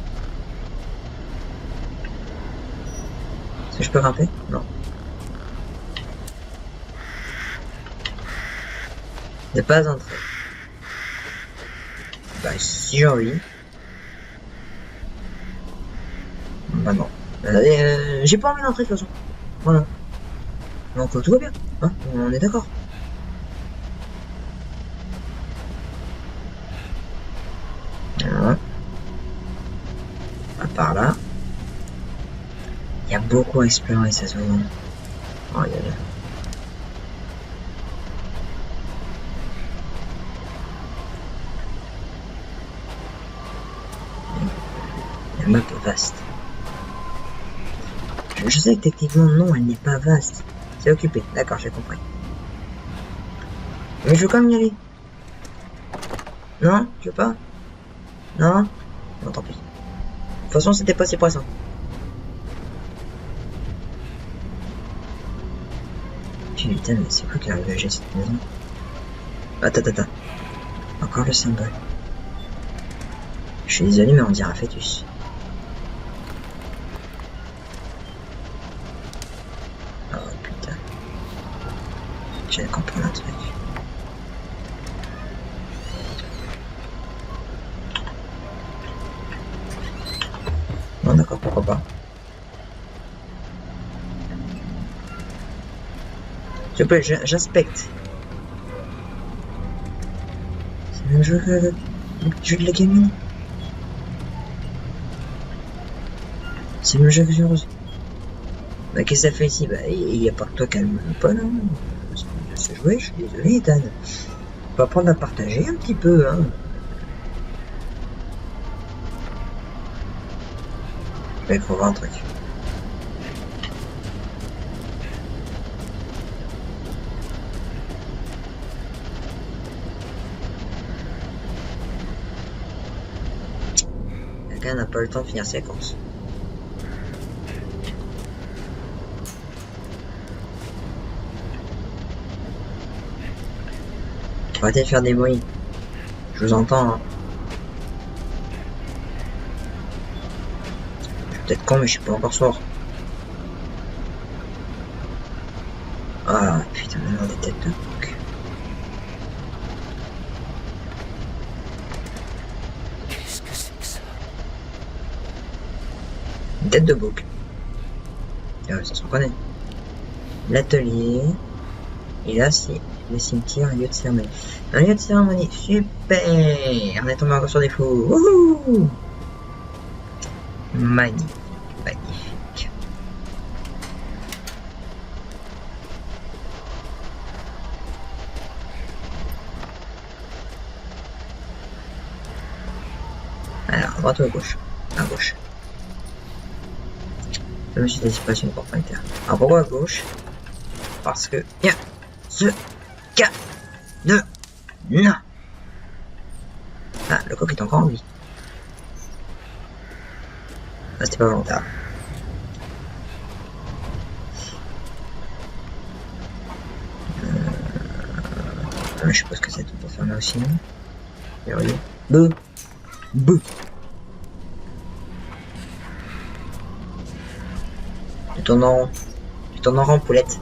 Est-ce que je peux grimper? Non. Il n'y a pas d'entrée. Bah si j'ai envie. Bah non. J'ai pas envie d'entrer de toute façon. Voilà. Donc tout va bien. Hein, on est d'accord. À part là. Il y a beaucoup à explorer, ça se voit. Oh, il y a là. La map est vaste. Je sais que techniquement, non, elle n'est pas vaste. C'est occupé. D'accord, j'ai compris. Mais je veux quand même y aller. Non, tu veux pas? Non? Non, tant pis. De toute façon, c'était pas si pressant. Putain, mais c'est quoi qui arrive à cette maison? Attends. Encore le symbole. Je suis désolé, mais on dirait un fœtus. Oh putain. J'ai compris un truc. Non, d'accord, pourquoi pas. S'il te plaît, j'inspecte. C'est le même jeu que le jeu de la gamine. C'est le même jeu que sur Rose. Bah, qu'est-ce que ça fait ici? Bah, il n'y a pas que toi qui a le monopole, hein. Je sais jouer, je suis désolé, Ethan. On va apprendre à partager un petit peu, hein. Je vais voir un truc. Quelqu'un n'a pas le temps de finir ses courses. Arrêtez de faire des bruits. Je vous entends, hein. Je suis peut-être con, mais je suis pas encore sourd. Ah putain, maintenant des têtes de bouc. Qu'est-ce que c'est que ça? Une tête de bouc. Ça se reconnaît. L'atelier. Et là, c'est le cimetière, un lieu de cérémonie. Un lieu de cérémonie, super! On est tombé encore sur des fous. Wouhou! Magnifique, magnifique. Alors, à droite ou à gauche? À gauche. Je me suis d'anticipation propriétaire. Alors, pourquoi à gauche? Parce que, bien, ce cas de non. Ah, le coq est encore en vie. Ah, c'était pas volontaire. Je suppose que c'est tout pour faire là aussi. Regardez. Beuh. Tu tournes en rond, poulette.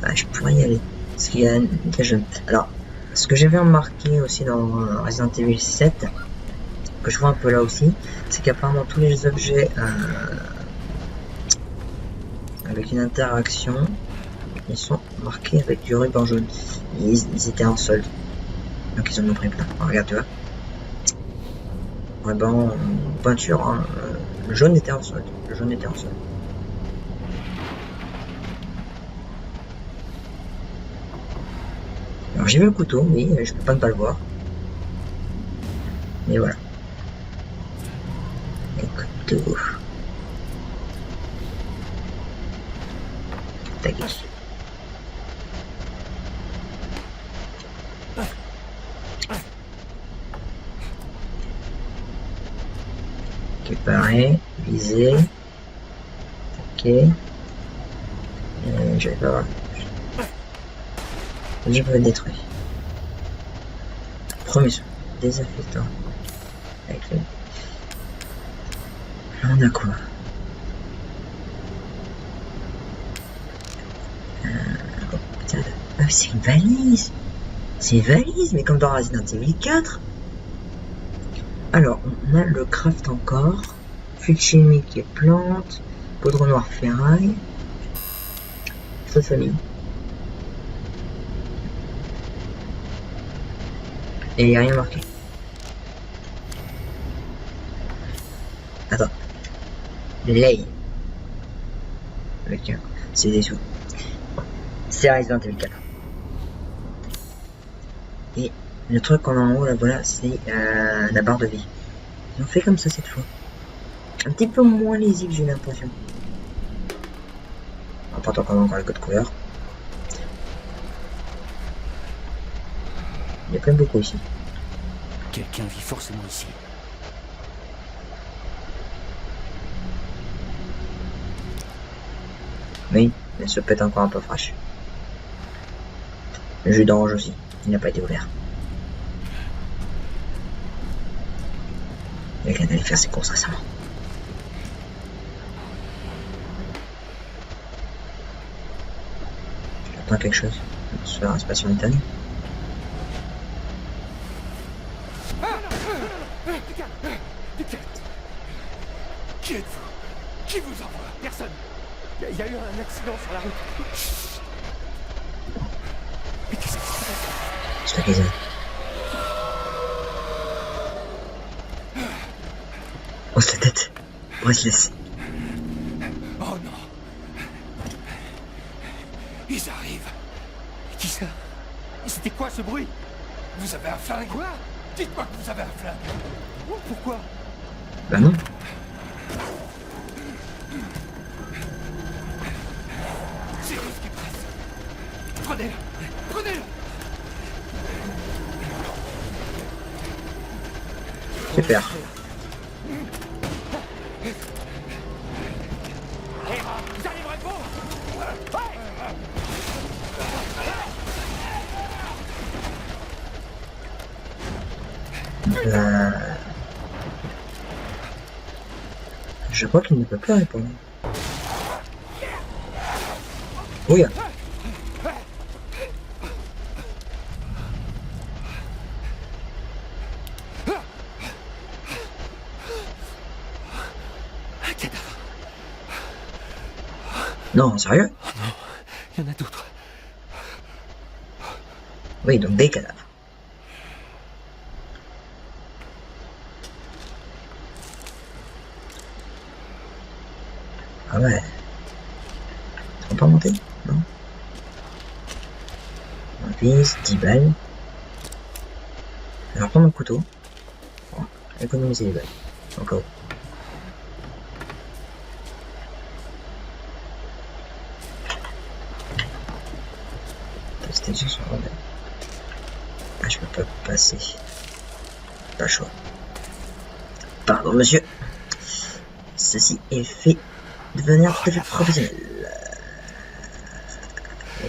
Ah, je pourrais y aller. Parce qu'il y a des jeunes. Alors, ce que j'avais remarqué aussi dans Resident Evil 7, que je vois un peu là aussi, c'est qu'apparemment tous les objets avec une interaction, ils sont marqués avec du ruban jaune. Ils étaient en solde. Donc ils en ont pris plein. Alors, regarde, tu vois. Ruban, peinture, hein, le jaune était en solde. Alors j'ai vu le couteau, oui, je peux pas ne pas le voir. Et voilà. Le couteau. Tac. Réparer, viser. Ok. Je vais pas voir. Je peux le détruire. Premier soin. Désaffectant. Avec le... Là on a quoi? Oh, putain. Ah c'est une valise. C'est une valise, mais comme dans Resident Evil 4. Alors, on a le craft encore. Fluide chimique et plantes. Poudre noire ferraille. Feu famille. Et il n'y a rien marqué. Attends. Lay. Avec un. C'est des sous. C'est Resident Evil 4. Et le truc qu'on a en haut là, voilà, c'est la barre de vie. Ils ont fait comme ça cette fois. Un petit peu moins lisible, j'ai l'impression. Pourtant, qu'on a encore le code couleur. Il y a quand même beaucoup ici. Quelqu'un vit forcément ici. Oui, elle se pète encore un peu fraîche. Le jus d'orange aussi, il n'a pas été ouvert. Il vient d'aller faire ses courses récemment. J'attends quelque chose. Sur un space méthane. Qui êtes-vous? Qui vous envoie? Personne. Il y a eu un accident sur la route. Mais qu'est-ce qui se passe? Je t'accuse. Oh, sa tête. Breathless. Oh non. Ils arrivent. Qui ça? C'était quoi ce bruit? Vous avez un flingue? Quoi? Dites-moi que vous avez un flingue. Pourquoi? Bah non. C'est eux qui passent. Prenez-le. Prenez-le. Super. Vous arriverez bon. Je crois qu'il ne peut plus répondre. Oui. Un cadavre. Non, sérieux? Oh non, il y en a d'autres. Oui, donc des cadavres. Ah ouais. Ils sont pas montés? Non. Un vis, 10 balles. Je vais reprendre mon couteau. Bon, économiser les balles. Encore. C'était juste sur le bordel. Ah, je peux pas passer. Pas le choix. Pardon, monsieur. Ceci est fait de manière tout à fait professionnelle.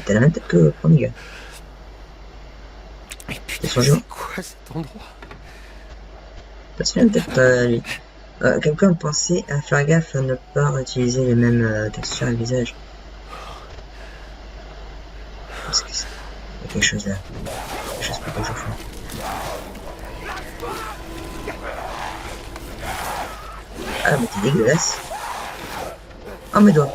T'as la même tête que le premier gars. Mais putain, son jeu. c'est quoi cet endroit? T'as la même tête, lui. Quelqu'un pensait à faire gaffe à ne pas utiliser les mêmes textures et visages. Qu'est-ce que c'est? Il y a quelque chose là. Quelque chose pas que je fous. Ah, mais t'es dégueulasse. Oh, mes doigts.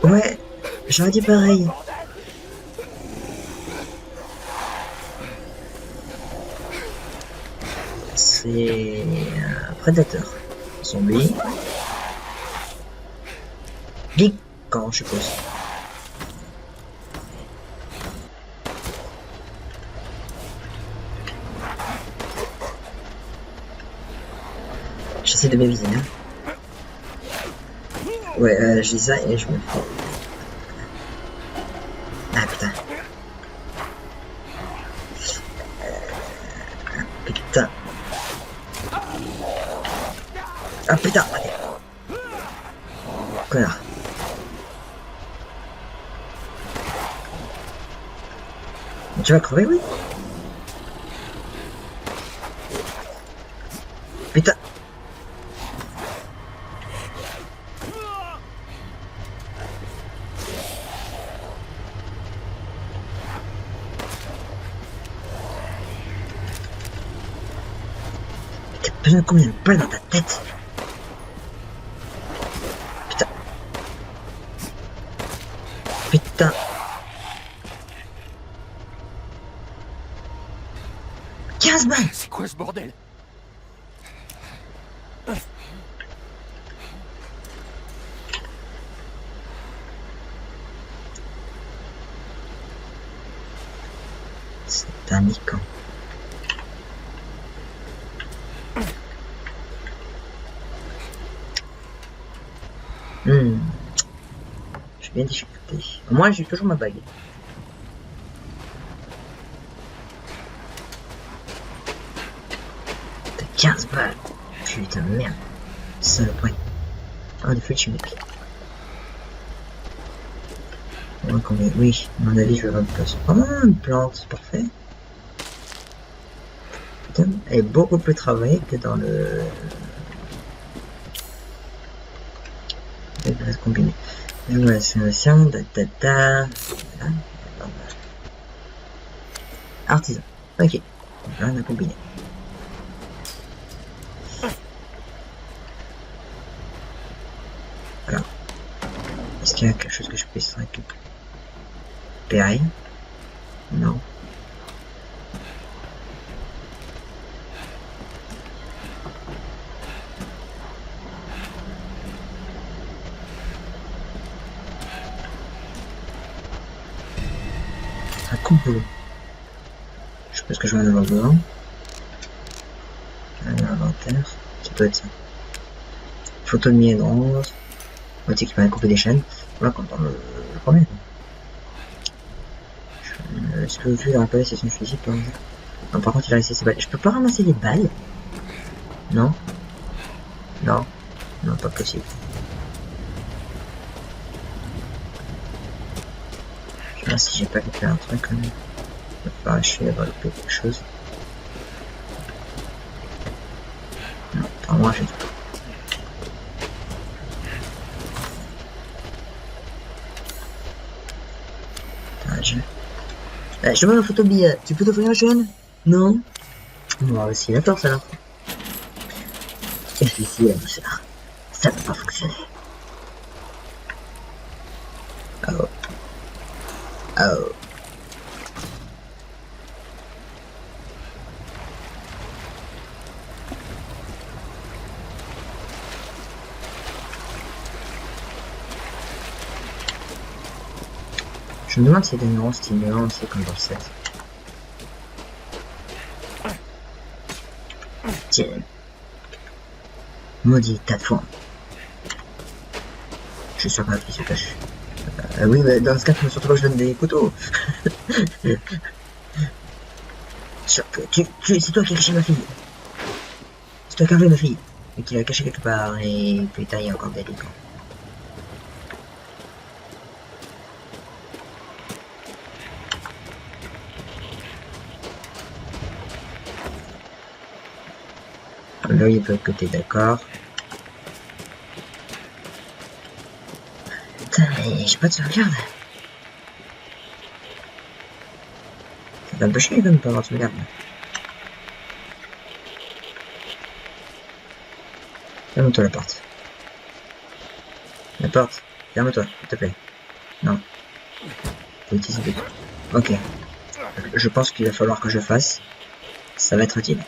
Ouais, j'aurais dit pareil. C'est un prédateur. Zombie. Geekant, je suppose. J'essaie de m'éviter, hein. Ouais, je dis ça et je me fais. Ah putain. Putain. Ah putain, allez. Connard. Tu vas crever, oui. Putain. T'as besoin de combien de balles dans ta tête? Putain. Putain. 15 balles. C'est quoi ce bordel? C'est un icon. Je suis bien difficulté. Moi, j'ai toujours ma bague. T'as 15 balles. Putain, merde. Saloperie. Ah, des feux chimiques. Ouais, combien? Oui, à mon avis, je vais avoir une place. Oh, une plante, c'est parfait. Putain, elle est beaucoup plus travaillée que dans le... Elle va être combinée. Voilà, c'est voilà. Artisan. Ok. Là, on a combiné. Alors. Est-ce qu'il y a quelque chose que je puisse récupérer? Non. Un complot. Je pense que je vais en avoir besoin. Un inventaire. Ça peut être ça. Photo de mièdrose. Moitié qui permet de couper des chaînes. Voilà, comme dans le premier. Est-ce que vous pouvez rappeler si c'est une physique par exemple? Non, par contre, il a laissé ses balles. Je peux pas ramasser les balles? Non. Non. Non, pas possible. Je sais pas si j'ai pas fait un truc quand même. Je vais pas arracher d'avoir loupé quelque chose. Non, pour moi j'ai tout. Je demande une photo de billet. Tu peux t'offrir un jeune? Non. Moi aussi la torse alors. Et ici la douceur. Ça va pas fonctionner. Oh. Oh. Je me demande si c'est des nuances stimulants aussi comme dans le 7. Tiens. Maudit tas de foin. Je suis sûr qu'il se cache. Oui, mais dans ce cas, surtout pas que je donne des couteaux. C'est toi qui as caché ma fille. C'est toi qui as enlevé ma fille. Et qui l'a caché quelque part. Et putain, il y a encore des délicats. Là, il est de l'autre côté, d'accord. Putain, mais j'ai pas de sauvegarde. Ça va un peu chier quand même de pas avoir de sauvegarde. Ferme-toi la porte. La porte, ferme-toi, s'il te plaît. Non. Faut utiliser des... Ok. Je pense qu'il va falloir que je fasse. Ça va être utile.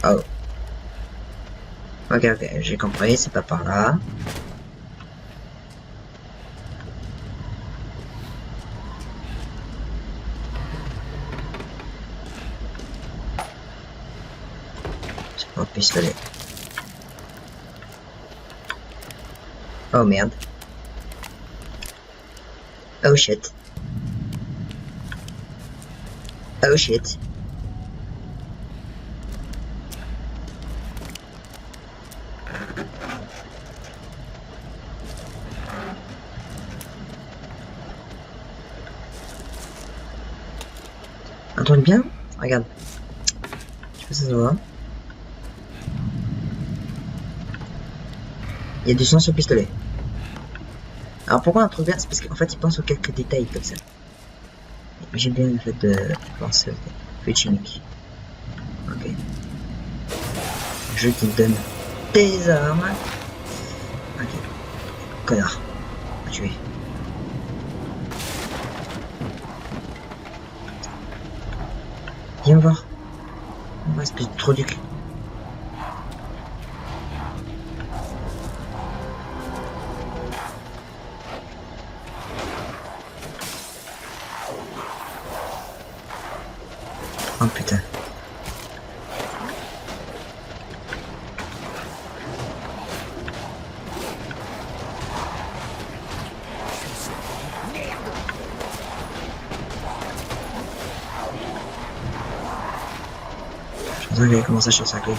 Oh. Ok, j'ai compris, c'est pas par là. C'est pas un pistolet. Oh merde. Oh shit. Oh shit. Entends bien? Regarde. Je sais pas si ça se voit. Il y a du sang sur le pistolet. Alors pourquoi on trouve bien? C'est parce qu'en fait il pense aux quelques détails comme ça. J'aime bien le fait de penser aux fluides chimiques. Ok. Je te donne tes armes. Ok. Connard. Tué. Viens voir. Oh, espèce de trou du cul. Oh putain. Je pensais qu'il avait commencé à chercher sa clé.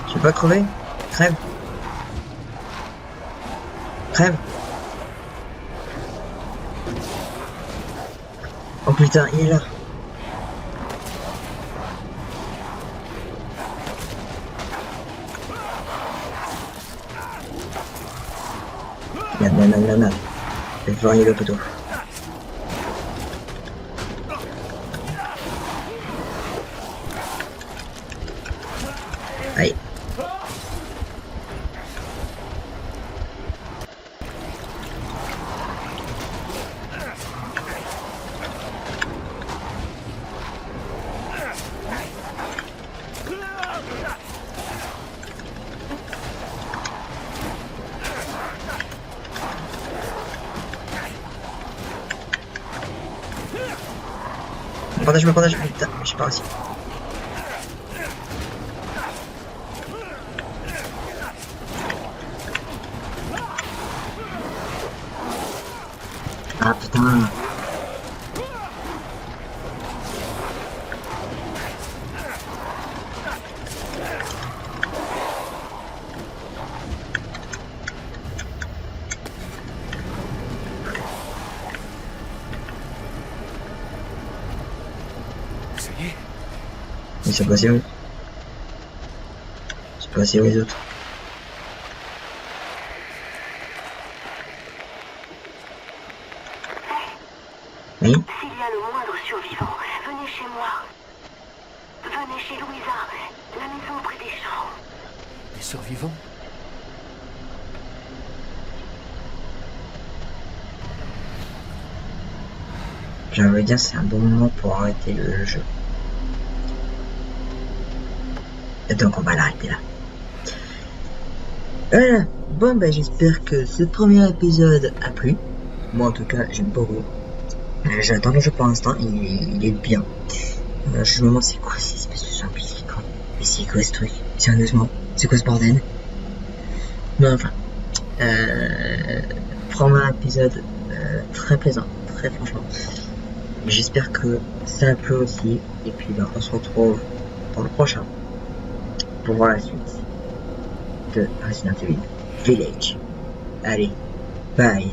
Tu veux pas crever? Crève. Crève. Oh putain, il est là. Merde. Je vais varier le poteau. Allez. Me protège, putain, je suis pas réussi. Ah putain. Ils sont passés où? Ils sont passés où les autres? Oui? S'il y a le moindre survivant, venez chez moi. Venez chez Louisa, la maison près des champs. Des survivants? J'ai envie de dire c'est un bon moment pour arrêter le jeu. Et donc on va l'arrêter là. Voilà. Bon bah j'espère que ce premier épisode a plu. Moi en tout cas j'aime beaucoup. J'attends le jeu pour l'instant, il est bien. Je me demande c'est quoi ces espèces de zombies. Mais c'est quoi ce truc? Sérieusement, c'est quoi ce bordel? Mais enfin. Premier épisode très plaisant, très franchement. J'espère que ça a plu aussi. Et puis bah, on se retrouve dans le prochain pour voir la suite de Resident Evil Village. Allez, bye.